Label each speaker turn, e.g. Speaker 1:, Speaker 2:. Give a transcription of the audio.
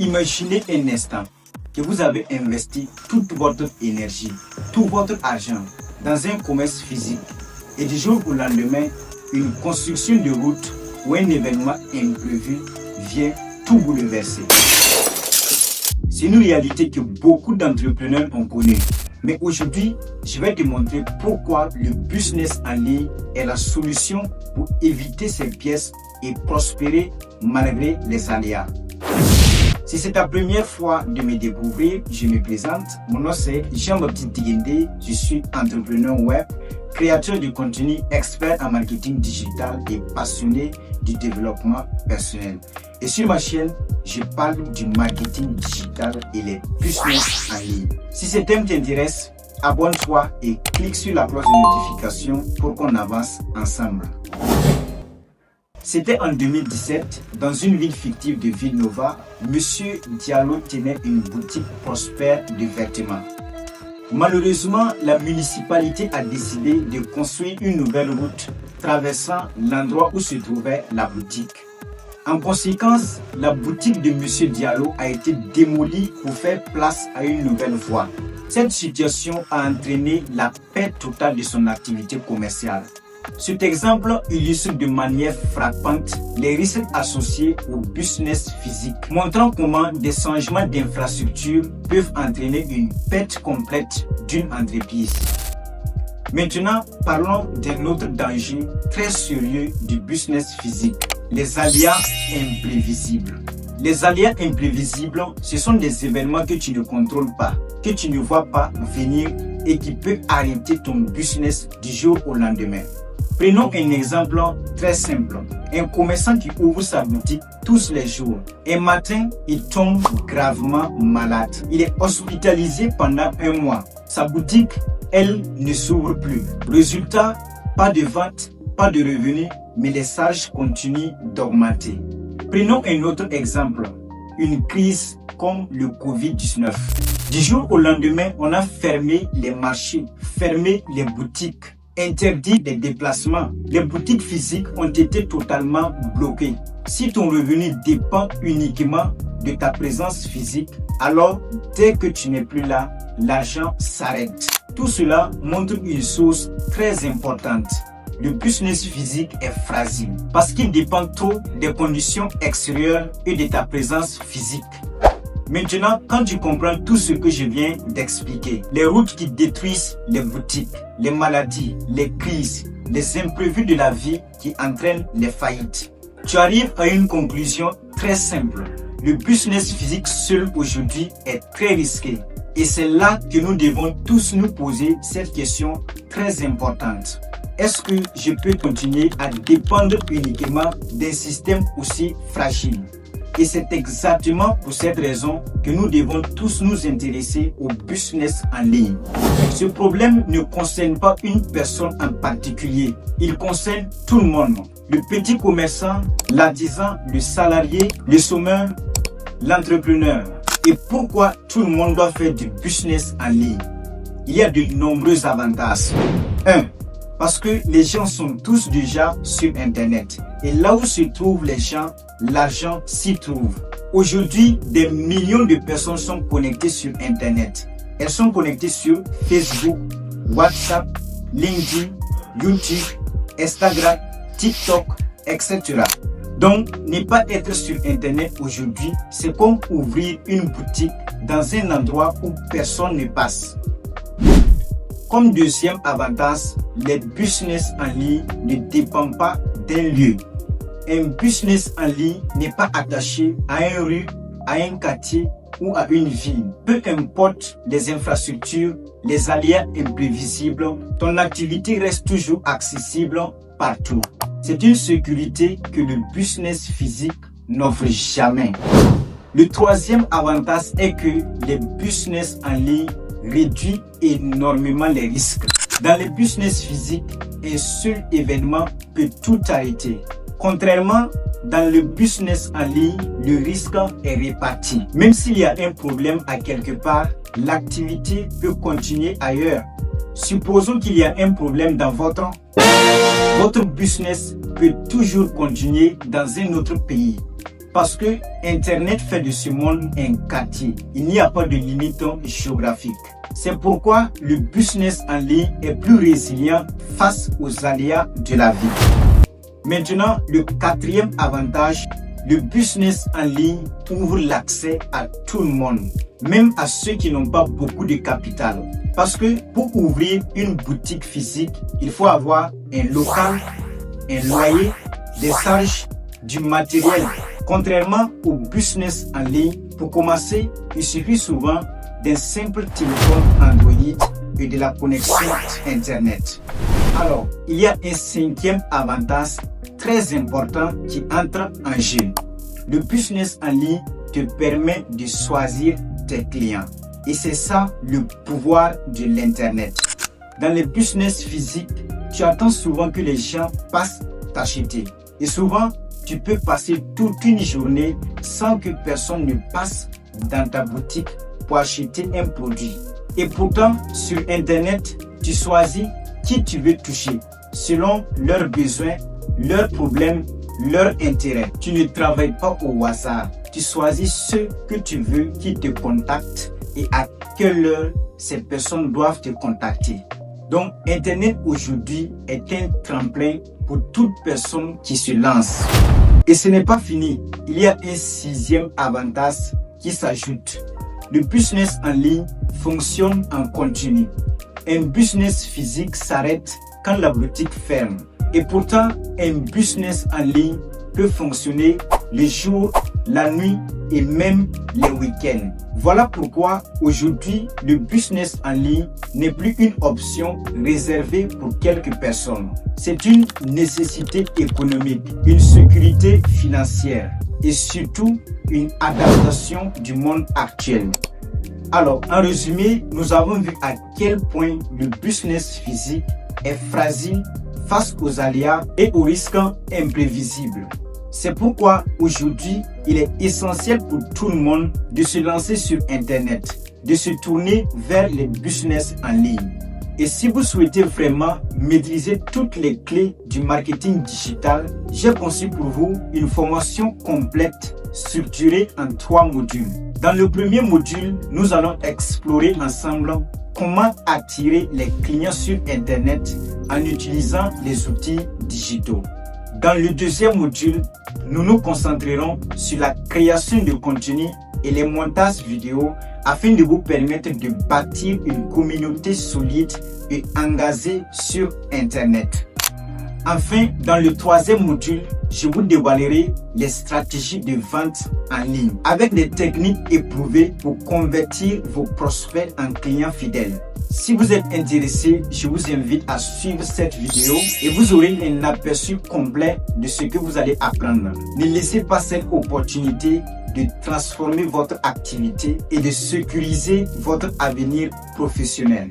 Speaker 1: Imaginez un instant que vous avez investi toute votre énergie, tout votre argent dans un commerce physique et du jour au lendemain, une construction de route ou un événement imprévu vient tout bouleverser. C'est une réalité que beaucoup d'entrepreneurs ont connue. Mais aujourd'hui, je vais te montrer pourquoi le business en ligne est la solution pour éviter ces pièces et prospérer malgré les aléas. Si c'est ta première fois de me découvrir, je me présente. Mon nom c'est Jean-Baptiste Digende. Je suis entrepreneur web, créateur de contenu, expert en marketing digital et passionné du développement personnel. Et sur ma chaîne, je parle du marketing digital et les business en ligne. Si ce thème t'intéresse, abonne-toi et clique sur la cloche de notification pour qu'on avance ensemble. C'était en 2017, dans une ville fictive de Villenova, Monsieur Diallo tenait une boutique prospère de vêtements. Malheureusement, la municipalité a décidé de construire une nouvelle route traversant l'endroit où se trouvait la boutique. En conséquence, la boutique de Monsieur Diallo a été démolie pour faire place à une nouvelle voie. Cette situation a entraîné la perte totale de son activité commerciale. Cet exemple illustre de manière frappante les risques associés au business physique, montrant comment des changements d'infrastructure peuvent entraîner une perte complète d'une entreprise. Maintenant, parlons d'un autre danger très sérieux du business physique, les aléas imprévisibles. Les aléas imprévisibles, ce sont des événements que tu ne contrôles pas, que tu ne vois pas venir et qui peuvent arrêter ton business du jour au lendemain. Prenons un exemple très simple. Un commerçant qui ouvre sa boutique tous les jours. Un matin, il tombe gravement malade. Il est hospitalisé pendant un mois. Sa boutique, elle, ne s'ouvre plus. Résultat, pas de vente, pas de revenus, mais les charges continuent d'augmenter. Prenons un autre exemple. Une crise comme le Covid-19. Du jour au lendemain, on a fermé les marchés, fermé les boutiques, interdit les déplacements. Les boutiques physiques ont été totalement bloquées. Si ton revenu dépend uniquement de ta présence physique, alors dès que tu n'es plus là, l'argent s'arrête. Tout cela montre une chose très importante. Le business physique est fragile parce qu'il dépend trop des conditions extérieures et de ta présence physique. Maintenant, quand tu comprends tout ce que je viens d'expliquer, les routes qui détruisent les boutiques, les maladies, les crises, les imprévus de la vie qui entraînent les faillites, tu arrives à une conclusion très simple. Le business physique seul aujourd'hui est très risqué. Et c'est là que nous devons tous nous poser cette question très importante. Est-ce que je peux continuer à dépendre uniquement d'un système aussi fragile? Et c'est exactement pour cette raison que nous devons tous nous intéresser au business en ligne. Ce problème ne concerne pas une personne en particulier. Il concerne tout le monde. Le petit commerçant, l'artisan, le salarié, le chômeur, l'entrepreneur. Et pourquoi tout le monde doit faire du business en ligne? Il y a de nombreux avantages. 1. Parce que les gens sont tous déjà sur Internet. Et là où se trouvent les gens, l'argent s'y trouve. Aujourd'hui, des millions de personnes sont connectées sur Internet. Elles sont connectées sur Facebook, WhatsApp, LinkedIn, YouTube, Instagram, TikTok, etc. Donc, ne pas être sur Internet aujourd'hui, c'est comme ouvrir une boutique dans un endroit où personne ne passe. Comme deuxième avantage, les business en ligne ne dépendent pas d'un lieu. Un business en ligne n'est pas attaché à une rue, à un quartier ou à une ville. Peu importe les infrastructures, les aléas imprévisibles, ton activité reste toujours accessible partout. C'est une sécurité que le business physique n'offre jamais. Le troisième avantage est que les business en ligne réduisent énormément les risques. Dans les business physiques, un seul événement peut tout arrêter. Contrairement, dans le business en ligne, le risque est réparti. Même s'il y a un problème à quelque part, l'activité peut continuer ailleurs. Supposons qu'il y a un problème dans votre business peut toujours continuer dans un autre pays. Parce que Internet fait de ce monde un quartier. Il n'y a pas de limite géographique. C'est pourquoi le business en ligne est plus résilient face aux aléas de la vie. Maintenant, le quatrième avantage, le business en ligne ouvre l'accès à tout le monde, même à ceux qui n'ont pas beaucoup de capital. Parce que pour ouvrir une boutique physique, il faut avoir un local, un loyer, des charges, du matériel. Contrairement au business en ligne, pour commencer, il suffit souvent d'un simple téléphone Android et de la connexion Internet. Alors, il y a un cinquième avantage très important qui entre en jeu. Le business en ligne te permet de choisir tes clients. Et c'est ça le pouvoir de l'Internet. Dans les business physiques, tu attends souvent que les gens passent t'acheter. Et souvent, tu peux passer toute une journée sans que personne ne passe dans ta boutique pour acheter un produit. Et pourtant, sur Internet, tu choisis qui tu veux toucher selon leurs besoins, leurs problèmes, leurs intérêts. Tu ne travailles pas au hasard. Tu choisis ceux que tu veux qui te contactent et à quelle heure ces personnes doivent te contacter. Donc, Internet aujourd'hui est un tremplin pour toute personne qui se lance. Et ce n'est pas fini. Il y a un sixième avantage qui s'ajoute. Le business en ligne fonctionne en continu. Un business physique s'arrête quand la boutique ferme. Et pourtant, un business en ligne peut fonctionner le jour, la nuit et même les week-ends. Voilà pourquoi aujourd'hui, le business en ligne n'est plus une option réservée pour quelques personnes. C'est une nécessité économique, une sécurité financière et surtout une adaptation du monde actuel. Alors, en résumé, nous avons vu à quel point le business physique est fragile face aux aléas et aux risques imprévisibles. C'est pourquoi aujourd'hui, il est essentiel pour tout le monde de se lancer sur Internet, de se tourner vers les business en ligne. Et si vous souhaitez vraiment maîtriser toutes les clés du marketing digital, j'ai conçu pour vous une formation complète structurée en 3 modules. Dans le premier module, nous allons explorer ensemble comment attirer les clients sur Internet en utilisant les outils digitaux. Dans le deuxième module, nous nous concentrerons sur la création de contenu et les montages vidéo afin de vous permettre de bâtir une communauté solide et engagée sur Internet. Enfin, dans le troisième module, je vous dévoilerai les stratégies de vente en ligne avec des techniques éprouvées pour convertir vos prospects en clients fidèles. Si vous êtes intéressé, je vous invite à suivre cette vidéo et vous aurez un aperçu complet de ce que vous allez apprendre. Ne laissez pas cette opportunité de transformer votre activité et de sécuriser votre avenir professionnel.